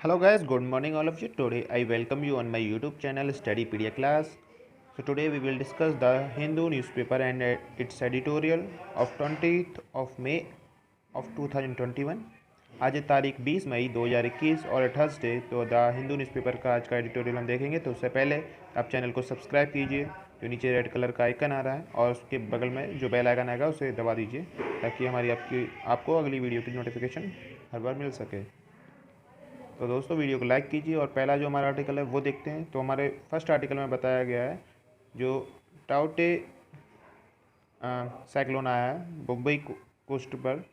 Hello guys, good morning all of you. Today I welcome you on my YouTube channel Studypedia class. So today we will discuss the Hindu newspaper and its editorial of 20th of May of 2021. आज है तारीख 20 मई 2021 और Thursday. तो the Hindu newspaper का आज का editorial हम देखेंगे। तो उससे पहले आप चैनल को सब्सक्राइब कीजिए, जो नीचे रेड कलर का आइकन आ रहा है, और उसके बगल में जो बेल आइकन आएगा उसे दबा दीजिए, ताकि आपको अगली वीडियो की नोटिफिकेशन हर बार मिल सके। तो दोस्तों वीडियो को लाइक कीजिए और पहला जो हमारा आर्टिकल है वो देखते हैं। तो हमारे फर्स्ट आर्टिकल में बताया गया है जो टाउटे साइक्लोन आया है मुंबई कोस्ट पर।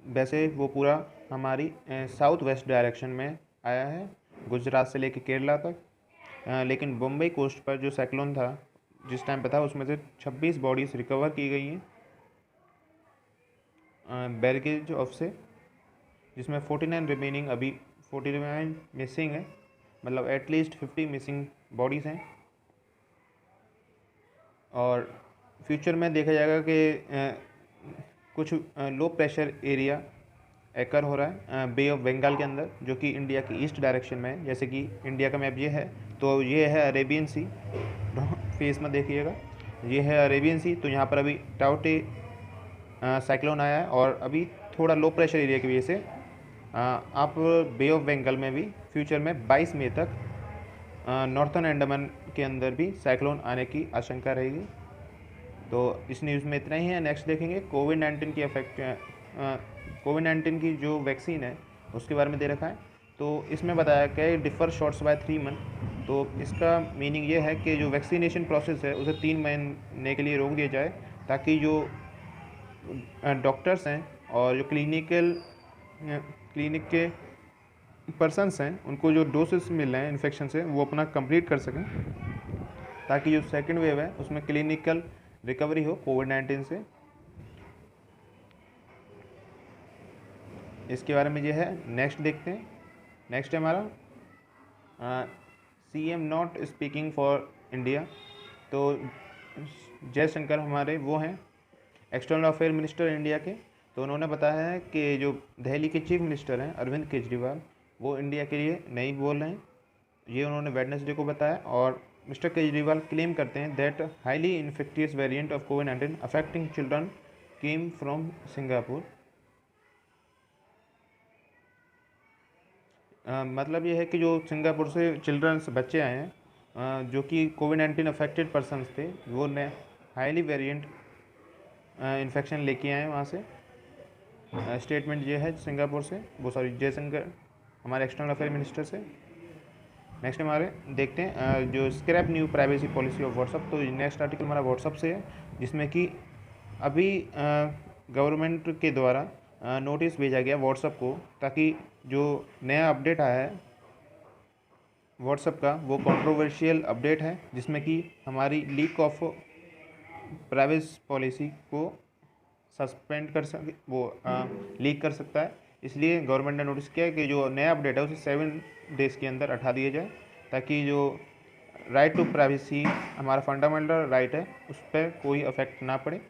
वैसे वो पूरा हमारी साउथ वेस्ट डायरेक्शन में आया है, गुजरात से लेकर केरला तक। लेकिन मुंबई कोस्ट पर जो साइक्लोन था जिस टाइम पे था, उसमें से 26 बॉडीज़ रिकवर की गई हैं बैरगेज ऑफ से, जिसमें 49 रिमेनिंग, अभी 49 मिसिंग है, मतलब एटलीस्ट 50 मिसिंग बॉडीज़ हैं। और फ्यूचर में देखा जाएगा कि कुछ लो प्रेशर एरिया एकर हो रहा है बे ऑफ बंगाल के अंदर, जो कि इंडिया की ईस्ट डायरेक्शन में है। जैसे कि इंडिया का मैप ये है, तो ये है अरेबियन सी, फेस में देखिएगा, ये है अरेबियन सी। तो यहाँ पर अभी टाउटे साइक्लोन आया है, और अभी थोड़ा लो प्रेशर एरिया की वजह से आप बे ऑफ बंगाल में भी फ्यूचर में 22 मई तक नॉर्थन अंडमान के अंदर भी साइक्लोन आने की आशंका रहेगी। तो इस न्यूज़ में इतना ही है। नेक्स्ट देखेंगे कोविड-19 की कोविड-19 की जो वैक्सीन है उसके बारे में दे रखा है। तो इसमें बताया गया है डिफ़र शॉट्स बाय 3 मंथ। तो इसका मीनिंग ये है कि जो वैक्सीनेशन प्रोसेस है उसे 3 महीने के लिए रोक दिया जाए, ताकि जो डॉक्टर्स हैं और जो क्लिनिक के पर्सनस हैं उनको जो डोसेस मिल रहे हैं इन्फेक्शन से, वो अपना कंप्लीट कर सकें, ताकि जो सेकंड वेव है उसमें क्लिनिकल रिकवरी हो कोविड-19 से। इसके बारे में ये है। नेक्स्ट देखते हैं। नेक्स्ट है हमारा CM not speaking for India. तो जयशंकर हमारे वो हैं एक्सटर्नल अफेयर मिनिस्टर इंडिया के। तो उन्होंने बताया है कि जो दिल्ली के चीफ मिनिस्टर हैं अरविंद केजरीवाल, वो इंडिया के लिए नहीं बोल रहे हैं। ये उन्होंने वेडनेसडे को बताया। और मिस्टर केजरीवाल क्लेम करते हैं that highly infectious variant of covid affecting children came from Singapore. मतलब ये है कि जो सिंगापुर से चिल्ड्रंस बच्चे आए हैं जो कि कोविड-19 अफेक्टेड पर्सनस थे, वो हाईली वेरिएंट इन्फेक्शन लेके आए वहाँ से। स्टेटमेंट ये है सिंगापुर से, वो सॉरी जयशंकर हमारे एक्सटर्नल अफेयर मिनिस्टर से। नेक्स्ट हमारे देखते हैं जो scrap new privacy policy of WhatsApp. तो नेक्स्ट आर्टिकल हमारा व्हाट्सअप से है, जिसमें कि अभी गवर्नमेंट के द्वारा नोटिस भेजा गया व्हाट्सअप को, ताकि जो नया अपडेट आया है व्हाट्सअप का वो कंट्रोवर्शियल अपडेट है, जिसमें कि हमारी लीक ऑफ प्राइवेसी पॉलिसी को सस्पेंड कर सके, वो लीक कर सकता है। इसलिए गवर्नमेंट ने नोटिस किया कि जो नया अपडेट है उसे 7 डेज़ के अंदर हटा दिया जाए, ताकि जो राइट टू प्राइवेसी हमारा फंडामेंटल राइट है उस पर कोई अफेक्ट ना पड़े।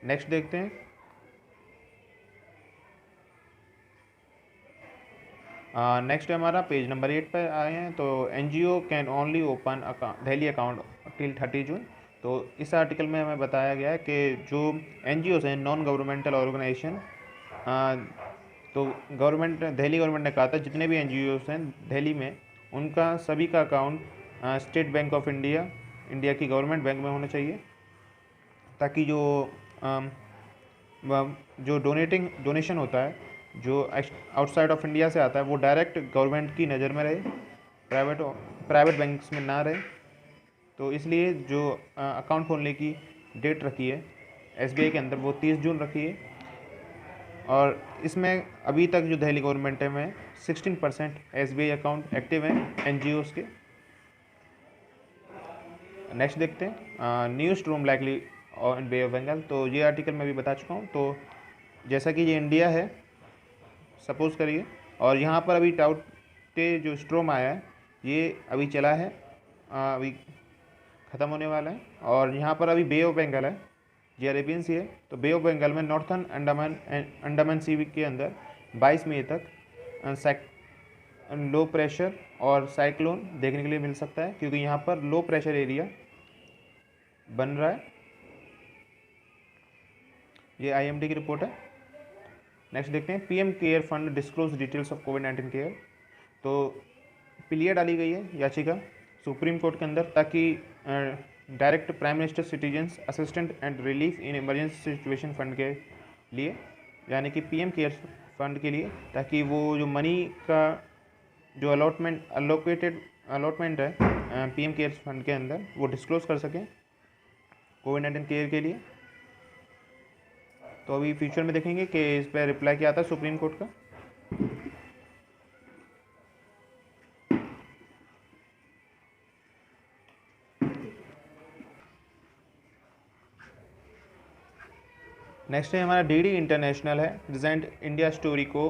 नेक्स्ट देखते हैं। नेक्स्ट हमारा पेज नंबर 8 पर आए हैं। तो NGO can only open Delhi account till 30 जून। तो इस आर्टिकल में हमें बताया गया है कि जो एनजीओस हैं, नॉन गवर्नमेंटल ऑर्गेनाइजेशन, तो दिल्ली गवर्नमेंट ने कहा था जितने भी एनजीओस हैं दिल्ली में, उनका सभी का account state bank of India की गवर्नमेंट बैंक में होना चाहिए, ताकि जो डोनेशन होता है जो आउटसाइड ऑफ इंडिया से आता है वो डायरेक्ट गवर्नमेंट की नज़र में रहे, प्राइवेट बैंक्स में ना रहे। तो इसलिए जो अकाउंट खोलने की डेट रखी है एसबीआई के अंदर वो 30 जून रखी है। और इसमें अभी तक जो दिल्ली गवर्नमेंट है में 16% एसबीआई अकाउंट एक्टिव हैं एनजीओस के। नेक्स्ट देखते हैं न्यू स्ट्रोम लाइकली और इन बे ऑफ बंगाल। तो ये आर्टिकल मैं भी बता चुका हूँ। तो जैसा कि ये इंडिया है सपोज़ करिए, और यहाँ पर अभी टाउटे जो स्ट्रोम आया है ये अभी चला है, अभी ख़त्म होने वाला है। और यहाँ पर अभी बे ऑफ बंगाल है, ये अरेबियन सी है। तो बे ऑफ बंगाल में नॉर्थर्न अंडमान सी के अंदर 22 मई तक लो प्रेशर और साइक्लोन देखने के लिए मिल सकता है, क्योंकि यहाँ पर लो प्रेशर एरिया बन रहा है। ये आईएमडी की रिपोर्ट है। नेक्स्ट देखते हैं, PM care fund disclose details of covid care. तो प्लिया डाली गई है याचिका सुप्रीम कोर्ट के अंदर, ताकि direct prime minister citizens assistant and relief in emergency situation fund के लिए, यानी कि पीएम केयर फंड के लिए, ताकि वो जो मनी का जो अलॉटमेंट है पीएम केयर फंड के अंदर वो डिस्क्लोज कर सकें कोविड-19 केयर के लिए। तो अभी फ्यूचर में देखेंगे कि इस पर रिप्लाई क्या आता है सुप्रीम कोर्ट का। नेक्स्ट है हमारा डीडी इंटरनेशनल है, प्रेजेंट इंडिया स्टोरी को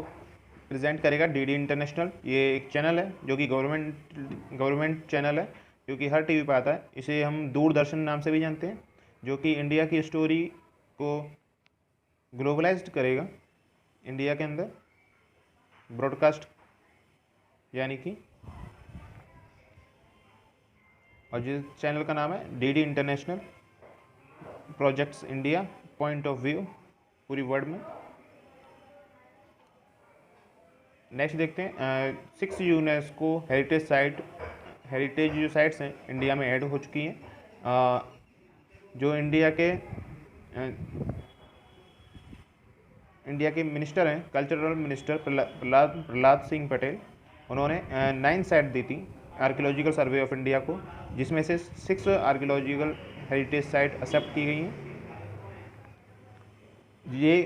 प्रेजेंट करेगा डीडी इंटरनेशनल। ये एक चैनल है जो कि गवर्नमेंट चैनल है, जो कि हर टीवी पर आता है। इसे हम दूरदर्शन नाम से भी जानते हैं, जो कि इंडिया की स्टोरी को ग्लोबलाइज्ड करेगा इंडिया के अंदर ब्रॉडकास्ट, यानी कि। और जिस चैनल का नाम है DD international projects India point of view पूरी वर्ल्ड में। नेक्स्ट देखते हैं 6 यूनेस्को हेरिटेज जो साइट्स हैं इंडिया में ऐड हो चुकी हैं। जो इंडिया के मिनिस्टर हैं, कल्चरल मिनिस्टर प्रहलाद सिंह पटेल, उन्होंने 9 साइट दी थी आर्कियोलॉजिकल सर्वे ऑफ इंडिया को, जिसमें से 6 आर्कियोलॉजिकल हेरिटेज साइट एक्सेप्ट की गई हैं। ये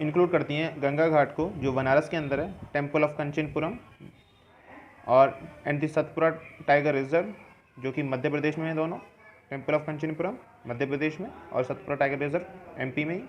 इंक्लूड करती हैं गंगा घाट को, जो बनारस के अंदर है, टेम्पल ऑफ कंचनपुरम, और and the Satpura tiger reserve, जो कि मध्य प्रदेश में है दोनों। टेम्पल ऑफ कंचनपुरम मध्य प्रदेश में और सतपुरा टाइगर रिजर्व एमपी में ही।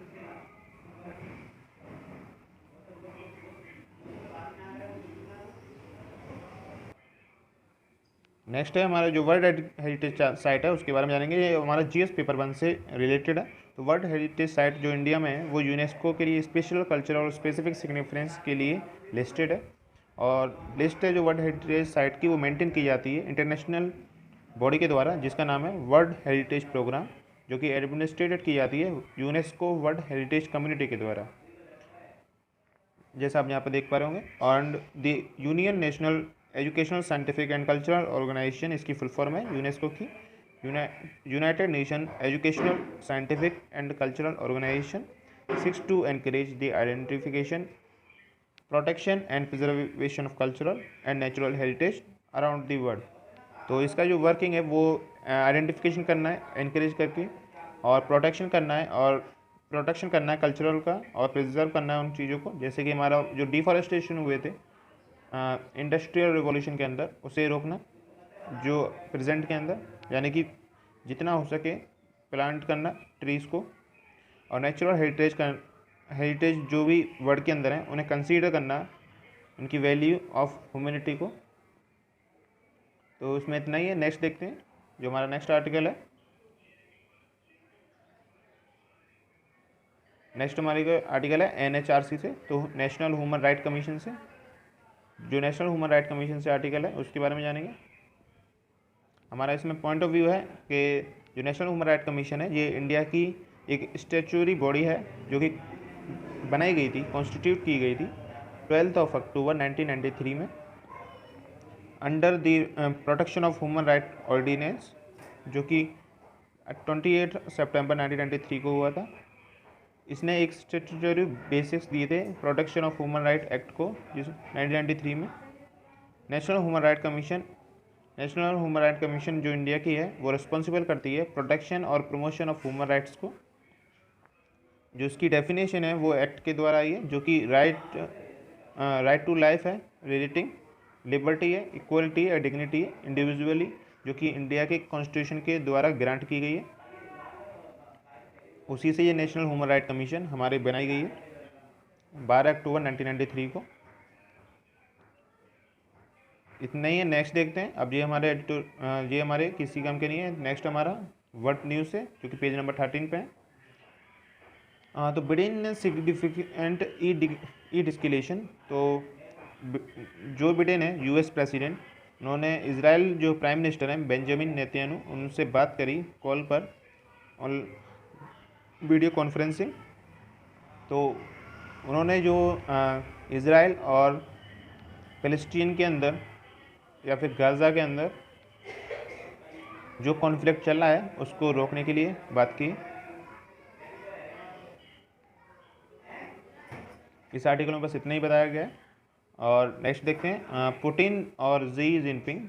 नेक्स्ट है हमारा जो वर्ल्ड हेरिटेज साइट है, उसके बारे में जानेंगे। ये हमारा जीएस पेपर 1 से रिलेटेड है। तो वर्ल्ड हेरिटेज साइट जो इंडिया में है वो यूनेस्को के लिए स्पेशल कल्चरल और स्पेसिफिक सिग्निफिकेंस के लिए लिस्टेड है। और लिस्ट है जो वर्ल्ड हेरिटेज साइट की वो मेंटेन की जाती है इंटरनेशनल बॉडी के द्वारा, जिसका नाम है वर्ल्ड हेरिटेज प्रोग्राम, जो कि एडमिनिस्ट्रेटेड की जाती है यूनेस्को वर्ल्ड हेरिटेज कम्युनिटी के द्वारा, जैसा आप यहाँ पर देख पा रहे होंगे। और the union national educational scientific and cultural organisation, इसकी फुल फॉर्म है यूनेस्को की, united nation educational scientific and cultural organisation, seeks to encourage the identification, protection and preservation of cultural and natural heritage around the world. तो इसका जो working है वो identification करना है एनकरेज करके, और प्रोटेक्शन करना है कल्चरल का, और प्रिजर्व करना है उन चीज़ों को, जैसे कि हमारा जो डिफॉरेस्टेशन हुए थे इंडस्ट्रियल रिवॉल्यूशन के अंदर, उसे रोकना जो प्रेजेंट के अंदर, यानी कि जितना हो सके प्लांट करना ट्रीज़ को, और नेचुरल हेरिटेज जो भी वर्ल्ड के अंदर हैं उन्हें कंसीडर करना, उनकी वैल्यू ऑफ ह्यूमैनिटी को। तो इसमें इतना ही है। नेक्स्ट देखते हैं जो हमारा नेक्स्ट आर्टिकल है। नेक्स्ट हमारी आर्टिकल है एनएचआरसी से, तो नेशनल ह्यूमन राइट कमीशन से। जो नेशनल ह्यूमन राइट कमीशन से आर्टिकल है उसके बारे में जानेंगे। हमारा इसमें पॉइंट ऑफ व्यू है कि जो नेशनल ह्यूमन राइट कमीशन है ये इंडिया की एक स्टैट्यूटरी बॉडी है, जो कि बनाई गई थी, कॉन्स्टिट्यूट की गई थी 12 अक्टूबर 1993 में under the protection of human right ordinance, जो कि 28 सितंबर 1993 को हुआ था। इसने एक स्टैट्यूटरी बेसिक्स दिए थे protection of human right act को, जिस 1993 में नेशनल ह्यूमन राइट कमीशन जो इंडिया की है वो रिस्पॉन्सिबल करती है प्रोटेक्शन और प्रमोशन ऑफ ह्यूमन राइट्स को। जो इसकी डेफिनेशन है वो एक्ट के द्वारा आई है, जो कि राइट टू लाइफ है, रिलेटिंग लिबर्टी है, इक्वलिटी है, डिग्निटी है इंडिविजुअली, जो कि इंडिया के कॉन्स्टिट्यूशन के द्वारा ग्रांट की गई है। उसी से ये नेशनल ह्यूमन राइट कमीशन हमारे बनाई गई है 12 अक्टूबर 1993 को। इतना ही है। नेक्स्ट देखते हैं। अब ये हमारे किसी काम के नहीं है। नेक्स्ट हमारा वर्ल्ड न्यूज़ है, जो कि पेज नंबर 13 पे है। तो बिडेन सिग्निफिकेंट ई डिस्किलेशन। तो जो बिडेन है यूएस प्रेसिडेंट, उन्होंने इजराइल जो प्राइम मिनिस्टर हैं बेंजामिन नेतन्याहू, उनसे बात करी कॉल पर और वीडियो कॉन्फ्रेंसिंग। तो उन्होंने जो इजराइल और फ़लस्तीन के अंदर या फिर गाज़ा के अंदर जो कॉन्फ्लिक्ट चल रहा है उसको रोकने के लिए बात की। इस आर्टिकल में बस इतना ही बताया गया है। और नेक्स्ट देखते हैं पुतिन और जी जिनपिंग।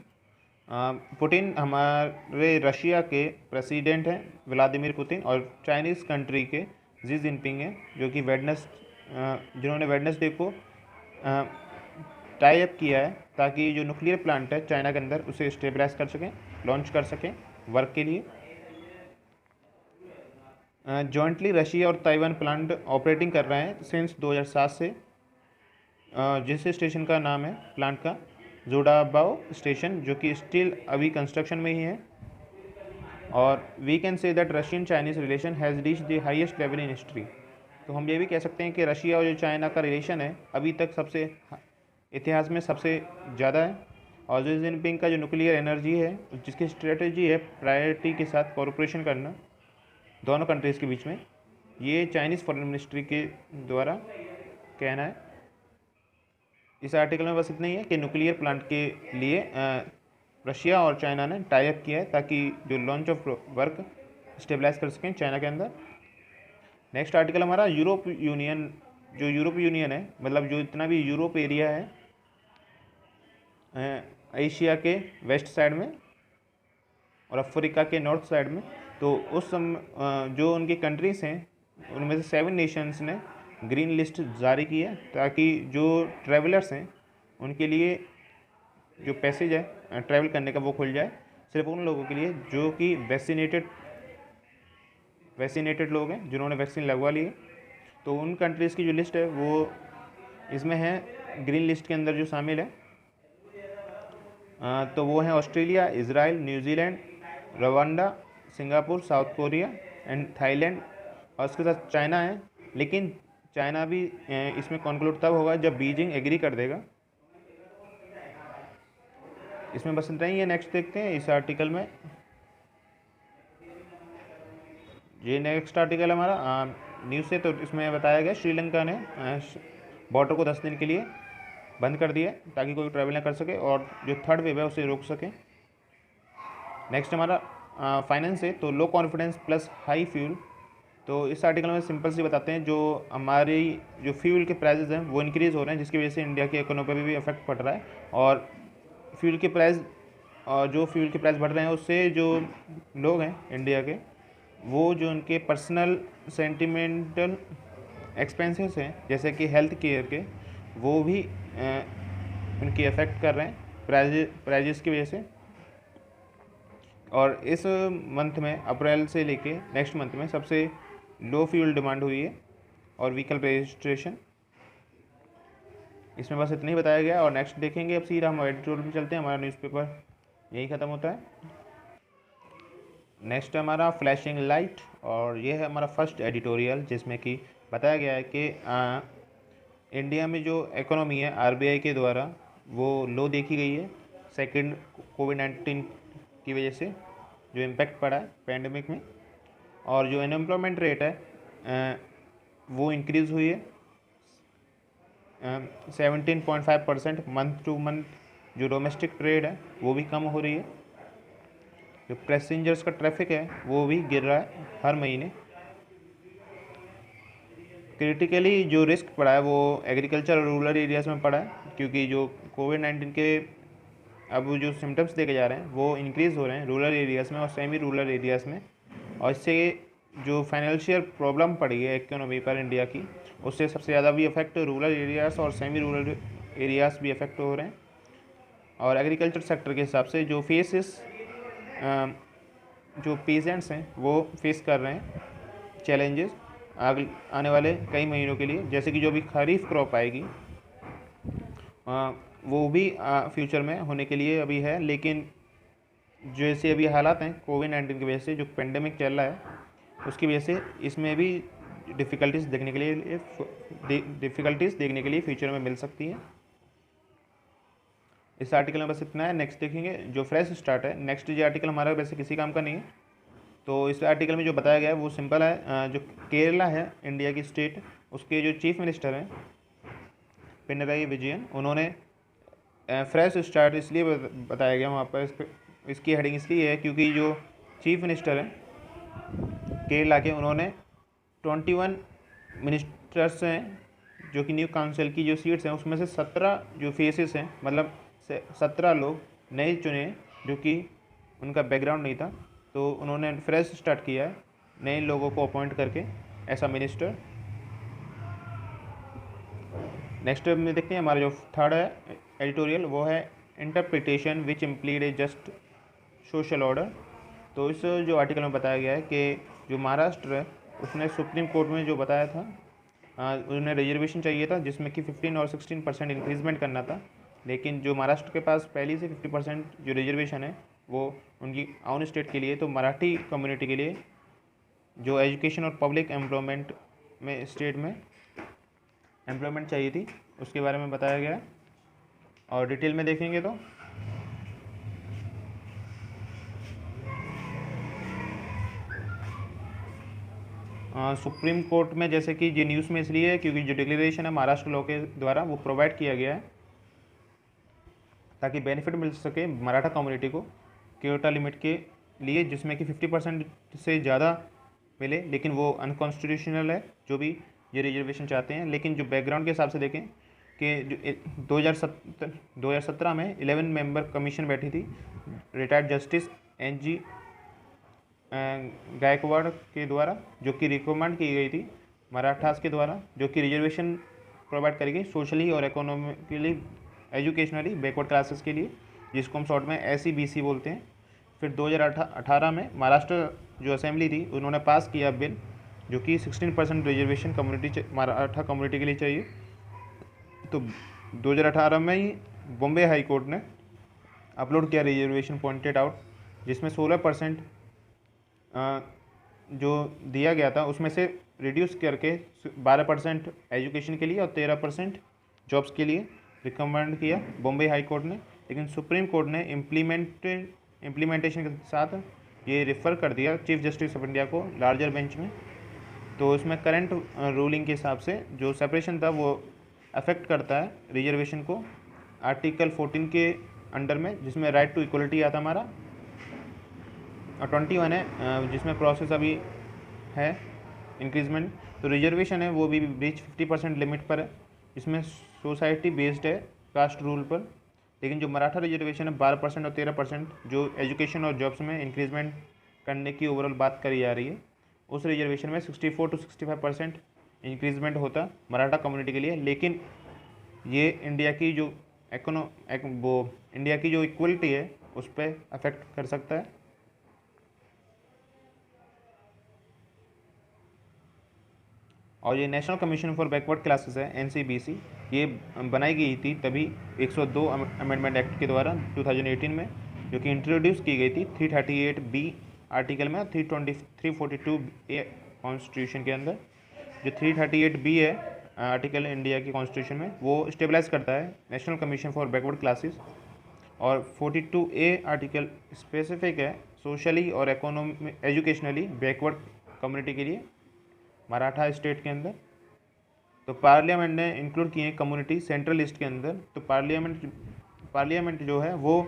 पुतिन हमारे रशिया के प्रेसिडेंट हैं व्लादिमीर पुतिन, और चाइनीज़ कंट्री के जी जिनपिंग हैं जो कि जिन्होंने वेडनेसडे को टाई अप किया है ताकि जो न्यूक्लियर प्लांट है चाइना के अंदर उसे स्टेबलाइज कर सकें, लॉन्च कर सकें वर्क के लिए। जॉइंटली रशिया और ताइवान प्लांट ऑपरेटिंग कर रहे हैं सिंस 2007 से, जिस स्टेशन का नाम है प्लांट का जोडाबाओ स्टेशन, जो कि स्टिल अभी कंस्ट्रक्शन में ही है। और we can say that Russian Chinese relation has reach the highest level in history. तो हम ये भी कह सकते हैं कि रशिया और जो चाइना का रिलेशन है अभी तक इतिहास में सबसे ज़्यादा है। और जी जिनपिंग का जो न्यूक्लियर एनर्जी है, जिसकी स्ट्रेटजी है प्रायोरिटी के साथ कोऑपरेशन करना दोनों कंट्रीज़ के बीच में, ये चाइनीज़ फॉरेन मिनिस्ट्री के द्वारा कहना है। इस आर्टिकल में बस इतना ही है कि न्यूक्लियर प्लांट के लिए रशिया और चाइना ने टाई अप किया है ताकि जो लॉन्च ऑफ वर्क स्टेबलाइज कर सकें चाइना के अंदर। नेक्स्ट आर्टिकल हमारा यूरोप यूनियन। जो यूरोप यूनियन है, मतलब जो इतना भी यूरोप एरिया है एशिया के वेस्ट साइड में और अफ्रीका के नॉर्थ साइड में, तो जो उनकी कंट्रीज़ हैं उनमें से 7 नेशंस ने ग्रीन लिस्ट जारी की है ताकि जो ट्रैवलर्स हैं उनके लिए जो पैसेज है ट्रैवल करने का वो खुल जाए सिर्फ उन लोगों के लिए जो कि वैक्सीनेटेड लोग हैं, जिन्होंने वैक्सीन लगवा ली है। तो उन कंट्रीज़ की जो लिस्ट है वो इसमें है, ग्रीन लिस्ट के अंदर जो शामिल है तो वो हैं Australia, Israel, New Zealand, Rwanda, Singapore, south Korea and Thailand, और उसके साथ चाइना है। लेकिन चाइना भी इसमें कॉन्क्लूड तब होगा जब बीजिंग एग्री कर देगा। इसमें बस इतना ही है। नेक्स्ट देखते हैं इस आर्टिकल में। ये नेक्स्ट आर्टिकल हमारा न्यूज़ से, तो इसमें बताया गया श्रीलंका ने बॉर्डर को 10 दिन के लिए बंद कर दिया ताकि कोई ट्रैवल ना कर सके और जो थर्ड वेव है उसे रोक सके। नेक्स्ट हमारा फाइनेंस है, तो low confidence plus high fuel. तो इस आर्टिकल में सिंपल सी बताते हैं, जो हमारी जो फ्यूल के प्राइसेस हैं वो इंक्रीज़ हो रहे हैं, जिसकी वजह से इंडिया की इकोनॉमी पर भी इफेक्ट पड़ रहा है। और फ्यूल के प्राइस बढ़ रहे हैं उससे जो लोग हैं इंडिया के, वो जो उनके पर्सनल सेंटिमेंटल एक्सपेंसेस हैं जैसे कि हेल्थ केयर के, वो भी उनकी अफेक्ट कर रहे हैं प्राइजेस की वजह से। और इस मंथ में अप्रैल से लेके नेक्स्ट मंथ में सबसे लो फ्यूल डिमांड हुई है और व्हीकल रजिस्ट्रेशन। इसमें बस इतना ही बताया गया। और नेक्स्ट देखेंगे अब सीधा हम एडिटोरियल में चलते हैं। हमारा न्यूज़पेपर यही ख़त्म होता है। नेक्स्ट है हमारा फ्लैशिंग लाइट, और ये है हमारा फर्स्ट एडिटोरियल जिसमें कि बताया गया है कि इंडिया में जो इकोनॉमी है आरबीआई के द्वारा वो लो देखी गई है सेकंड कोविड-19 की वजह से जो इम्पैक्ट पड़ा है पैंडमिक में। और जो अनएम्प्लॉयमेंट रेट है वो इंक्रीज़ हुई है 17.5% मंथ टू मंथ। जो डोमेस्टिक ट्रेड है वो भी कम हो रही है। जो पैसेंजर्स का ट्रैफिक है वो भी गिर रहा है हर महीने। क्रिटिकली जो रिस्क पड़ा है वो एग्रीकल्चर और रूरल एरियाज़ में पड़ा है, क्योंकि जो कोविड-19 के अब जो सिम्टम्स देखे जा रहे हैं वो इंक्रीज़ हो रहे हैं रूरल एरियाज़ में और सेमी रूरल एरियाज़ में। और इससे जो फाइनेंशियल प्रॉब्लम पड़ी है इकोनॉमी पर इंडिया की, उससे सबसे ज़्यादा भी इफेक्ट रूरल एरियाज़ और सेमी रूरल एरियाज़ भी इफेक्ट हो रहे हैं। और एग्रीकल्चर सेक्टर के हिसाब से जो जो पेजेंट्स हैं वो फेस कर रहे हैं चैलेंजेस आने वाले कई महीनों के लिए, जैसे कि जो भी खरीफ क्रॉप आएगी वो भी फ्यूचर में होने के लिए अभी है। लेकिन जैसे अभी हालात हैं कोविड-19 की वजह से, जो पेंडेमिक चल रहा है उसकी वजह से इसमें भी डिफ़िकल्टीज़ देखने के लिए फ्यूचर में मिल सकती है। इस आर्टिकल में बस इतना है। नेक्स्ट देखेंगे जो फ्रेश स्टार्ट है। नेक्स्ट ये आर्टिकल हमारा वैसे किसी काम का नहीं है, तो इस आर्टिकल में जो बताया गया है वो सिंपल है। जो केरला है इंडिया की स्टेट, उसके जो चीफ मिनिस्टर हैं पिनराई विजयन, उन्होंने फ्रेश स्टार्ट इसलिए बताया गया वहाँ पर, इसकी हेडिंग इसलिए है क्योंकि जो चीफ मिनिस्टर हैं केरला के, उन्होंने 21 मिनिस्टर्स हैं जो कि न्यू काउंसिल की जो सीट्स हैं उसमें से 17 जो फेसेस हैं, मतलब 17 लोग नए चुने जो कि उनका बैकग्राउंड नहीं था, तो उन्होंने फ्रेश स्टार्ट किया है नए लोगों को अपॉइंट करके ऐसा मिनिस्टर। नेक्स्ट में देखते हैं हमारा जो थर्ड है एडिटोरियल, वो है इंटरप्रिटेशन विच इम्प्लीड ए जस्ट सोशल ऑर्डर। तो इस जो आर्टिकल में बताया गया है कि जो महाराष्ट्र है उसने सुप्रीम कोर्ट में जो बताया था, उन्हें रिजर्वेशन चाहिए था जिसमें कि 15 और 16% इंक्रीजमेंट करना था, लेकिन जो महाराष्ट्र के पास पहले से 50% जो रिजर्वेशन है वो उनकी आउन स्टेट के लिए, तो मराठी कम्युनिटी के लिए जो एजुकेशन और पब्लिक एम्प्लॉयमेंट में स्टेट में एम्प्लॉयमेंट चाहिए थी, उसके बारे में बताया गया है। और डिटेल में देखेंगे तो सुप्रीम कोर्ट में, जैसे कि ये न्यूज़ में इसलिए है क्योंकि जो डिक्लेरेशन है महाराष्ट्र लॉ के द्वारा वो प्रोवाइड किया गया है ताकि बेनिफिट मिल सके मराठा कम्युनिटी को क्योटा लिमिट के लिए, जिसमें कि 50% से ज़्यादा मिले, लेकिन वो अनकॉन्स्टिट्यूशनल है जो भी ये रिजर्वेशन चाहते हैं। लेकिन जो बैकग्राउंड के हिसाब से देखें कि 2017 में 11 मेंबर कमीशन बैठी थी रिटायर्ड जस्टिस NG गायकवाड़ के द्वारा, जो कि रिकमेंड की गई थी मराठास के द्वारा, जो कि रिजर्वेशन प्रोवाइड करेगी सोशली और इकोनॉमिकली एजुकेशनली बैकवर्ड क्लासेस के लिए, जिसको हम शॉर्ट में SEBC बोलते हैं। फिर 2018 में महाराष्ट्र जो असेंबली थी उन्होंने पास किया बिल जो कि 16% रिजर्वेशन कम्युनिटी मराठा कम्युनिटी के लिए चाहिए। तो 2018 में ही बॉम्बे हाई कोर्ट ने अपलोड किया रिजर्वेशन पॉइंटेड आउट, जिसमें 16% जो दिया गया था उसमें से रिड्यूस करके 12% एजुकेशन के लिए और 13% जॉब्स के लिए रिकमेंड किया बॉम्बे हाई कोर्ट ने। लेकिन सुप्रीम कोर्ट ने इम्प्लीमेंटेशन के साथ ये रेफ़र कर दिया चीफ जस्टिस ऑफ इंडिया को लार्जर बेंच में। तो इसमें करंट रूलिंग के हिसाब से जो सेपरेशन था वो अफेक्ट करता है रिजर्वेशन को आर्टिकल 14 के अंडर में, जिसमें राइट टू इक्वलिटी आता हमारा, और 21 है जिसमें प्रोसेस अभी है इंक्रीजमेंट। तो रिजर्वेशन है वो भी ब्रीच 50% लिमिट पर है, इसमें सोसाइटी बेस्ड है कास्ट रूल पर। लेकिन जो मराठा रिजर्वेशन है 12% और 13% जो एजुकेशन और जॉब्स में इंक्रीजमेंट करने की ओवरऑल बात करी जा रही है, उस रिजर्वेशन में 64 to 65% इंक्रीजमेंट होता मराठा कम्युनिटी के लिए। लेकिन ये इंडिया की जो इंडिया की जो इक्वलिटी है उस पर अफेक्ट कर सकता है। और ये national commission for backward classes है NCBC, ये बनाई गई थी तभी 102 अमेंडमेंट एक्ट के द्वारा 2018 में, जो कि इंट्रोड्यूस की गई थी 338B आर्टिकल में, 342A कॉन्स्टिट्यूशन के अंदर। जो 338B है आर्टिकल इंडिया की कॉन्स्टिट्यूशन में, वो स्टेबलाइज करता है national commission for backward classes. और 42A आर्टिकल स्पेसिफिक है सोशली और एजुकेशनली बैकवर्ड कम्युनिटी के लिए मराठा स्टेट के अंदर। तो पार्लियामेंट ने इंक्लूड किए कम्युनिटी सेंट्रल लिस्ट के अंदर। तो पार्लियामेंट जो है वो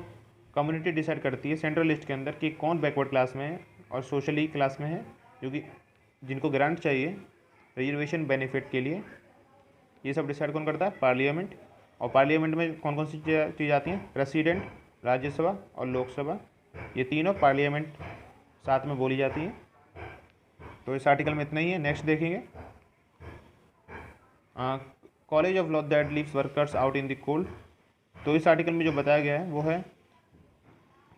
कम्युनिटी डिसाइड करती है सेंट्रल लिस्ट के अंदर कि कौन बैकवर्ड क्लास में है और सोशली क्लास में है, जो कि जिनको ग्रांट चाहिए रिजर्वेशन बेनिफिट के लिए। ये सब डिसाइड कौन करता है? पार्लियामेंट। और पार्लियामेंट में कौन कौन सी चीज़ आती हैं? प्रेसिडेंट, राज्यसभा और लोकसभा, ये तीनों पार्लियामेंट साथ में बोली जाती हैं। तो इस आर्टिकल में इतना ही है। नेक्स्ट देखेंगे college of law that leaves workers out in the cold. तो इस आर्टिकल में जो बताया गया है वो है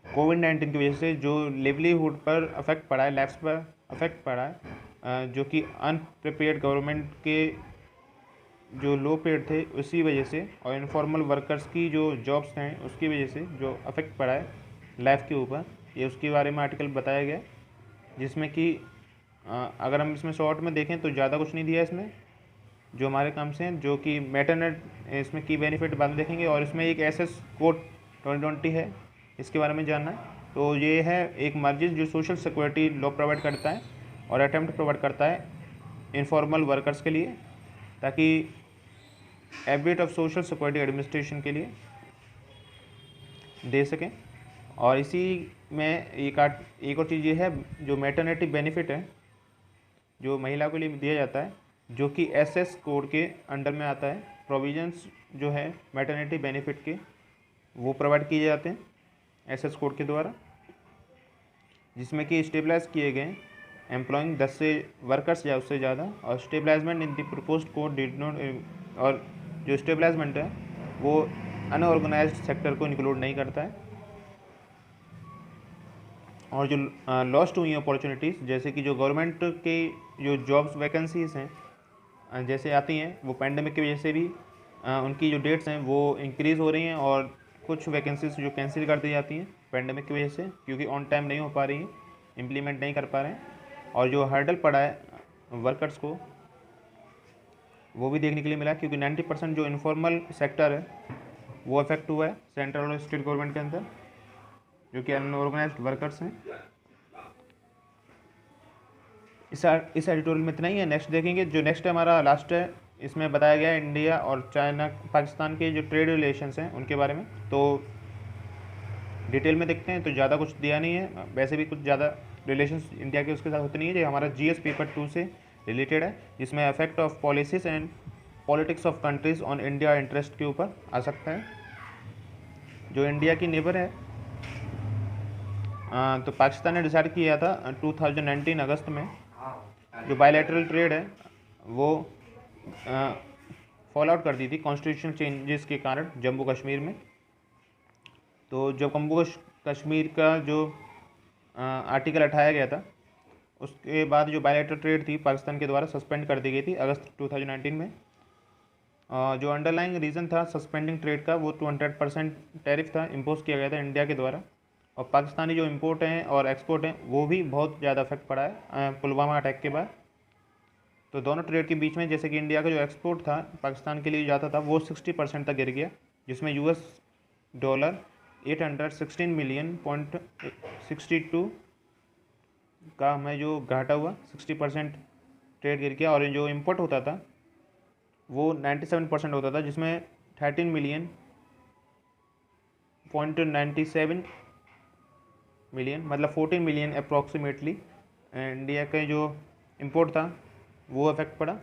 कोविड-19 की वजह से जो लिवलीहुड पर अफेक्ट पड़ा है, लाइफ्स पर अफेक्ट पड़ा है, जो कि अनप्रिपेयर्ड गवर्नमेंट के जो लो पेड थे उसी वजह से, और इनफॉर्मल वर्कर्स की जो जॉब्स हैं उसकी वजह से जो अफेक्ट पड़ा है लाइफ के ऊपर, ये उसके बारे में आर्टिकल बताया गया, जिसमें कि अगर हम इसमें शॉर्ट में देखें तो ज़्यादा कुछ नहीं दिया इसमें, जो हमारे काम से हैं, जो कि मैटरनेट इसमें की बेनिफिट बाद में देखेंगे। और इसमें एक एसएस कोड 2020 है, इसके बारे में जानना है। तो ये है एक मार्जिन जो सोशल सिक्योरिटी लॉ प्रोवाइड करता है और अटेम्प्ट प्रोवाइड करता है इनफॉर्मल वर्कर्स के लिए, ताकि a bit of social security administration के लिए दे सकें। और इसी में एक और चीज़ ये है, जो मैटरनिटी बेनिफिट है जो महिला के लिए दिया जाता है, जो कि एसएस कोड के अंडर में आता है। प्रोविजंस जो है मैटरनिटी बेनिफिट के वो प्रोवाइड किए जाते हैं एसएस कोड के द्वारा, जिसमें कि स्टेबलाइज किए गए एम्प्लॉइंग 10 से वर्कर्स या उससे ज़्यादा। और establishment in the proposed code did not, और जो स्टेबलाइजमेंट है वो अनऑर्गेनाइज्ड सेक्टर को इंक्लूड नहीं करता है। और जो लॉस्ट हुई अपॉर्चुनिटीज़, जैसे कि जो गवर्नमेंट के जो जॉब्स वैकेंसीज़ हैं जैसे आती हैं, वो पेंडेमिक की वजह से भी उनकी जो डेट्स हैं वो इंक्रीज़ हो रही हैं, और कुछ वैकेंसीज जो कैंसिल कर दी जाती हैं पेंडेमिक की वजह से, क्योंकि ऑन टाइम नहीं हो पा रही हैं, इम्प्लीमेंट नहीं कर पा रहे हैं। और जो हर्डल पड़ा है वर्कर्स को, वो भी देखने के लिए मिला, क्योंकि 90% जो इनफॉर्मल सेक्टर है वो अफेक्ट हुआ है सेंट्रल और स्टेट गवर्नमेंट के अंदर, जो कि अनऑर्गेनाइज्ड वर्कर्स हैं। इस एडिटोरियल में इतना ही है। नेक्स्ट देखेंगे, जो नेक्स्ट हमारा लास्ट है, इसमें बताया गया है इंडिया और चाइना पाकिस्तान के जो ट्रेड रिलेशंस हैं उनके बारे में। तो डिटेल में देखते हैं तो ज़्यादा कुछ दिया नहीं है, वैसे भी कुछ ज़्यादा रिलेशंस इंडिया के उसके साथ होते नहीं है। जो हमारा जीएस पेपर 2 से रिलेटेड है, जिसमें effect of policies and politics of countries on India interest के ऊपर आ सकता है। जो इंडिया की नेबर है, तो पाकिस्तान ने डिसाइड किया था 2019 अगस्त में, जो बायलैटरल ट्रेड है वो फॉल आउट कर दी थी कॉन्स्टिट्यूशनल चेंजेस के कारण जम्मू कश्मीर में। तो जब जम्मू कश्मीर का जो आर्टिकल हटाया गया था, उसके बाद जो बायलैटरल ट्रेड थी पाकिस्तान के द्वारा सस्पेंड कर दी गई थी अगस्त 2019 में। जो अंडरलाइंग रीज़न था सस्पेंडिंग ट्रेड का, वो 200% टैरिफ था, इम्पोज किया गया था इंडिया के द्वारा। और पाकिस्तानी जो इंपोर्ट हैं और एक्सपोर्ट हैं वो भी बहुत ज़्यादा इफेक्ट पड़ा है पुलवामा अटैक के बाद। तो दोनों ट्रेड के बीच में, जैसे कि इंडिया का जो एक्सपोर्ट था पाकिस्तान के लिए जाता था वो 60% तक गिर गया, जिसमें $816 million.62 का हमें जो घाटा हुआ, 60% ट्रेड गिर गया। और जो इंपोर्ट होता था वो 97% होता था, जिसमें 13.97 मिलियन, मतलब 14 मिलियन अप्रॉक्सीमेटली इंडिया का जो इंपोर्ट था वो इफेक्ट पड़ा।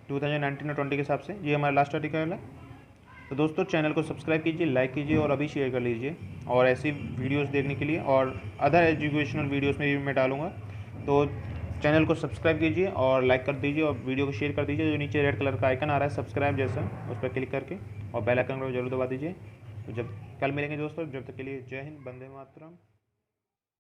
$2019 और 20 के हिसाब से। ये हमारा लास्ट आर्टिकल है। तो दोस्तों चैनल को सब्सक्राइब कीजिए, लाइक कीजिए और अभी शेयर कर लीजिए। और ऐसी वीडियोस देखने के लिए और अदर एजुकेशनल वीडियोस में भी मैं डालूंगा, तो चैनल को सब्सक्राइब कीजिए और लाइक कर दीजिए और वीडियो को शेयर कर दीजिए। जो नीचे रेड कलर का आइकन आ रहा है सब्सक्राइब जैसा, उस पर क्लिक करके, और बेल आइकन को जरूर दबा दीजिए। तो जब कल मिलेंगे दोस्तों, जब तक के लिए जय हिंद, वंदे मातरम।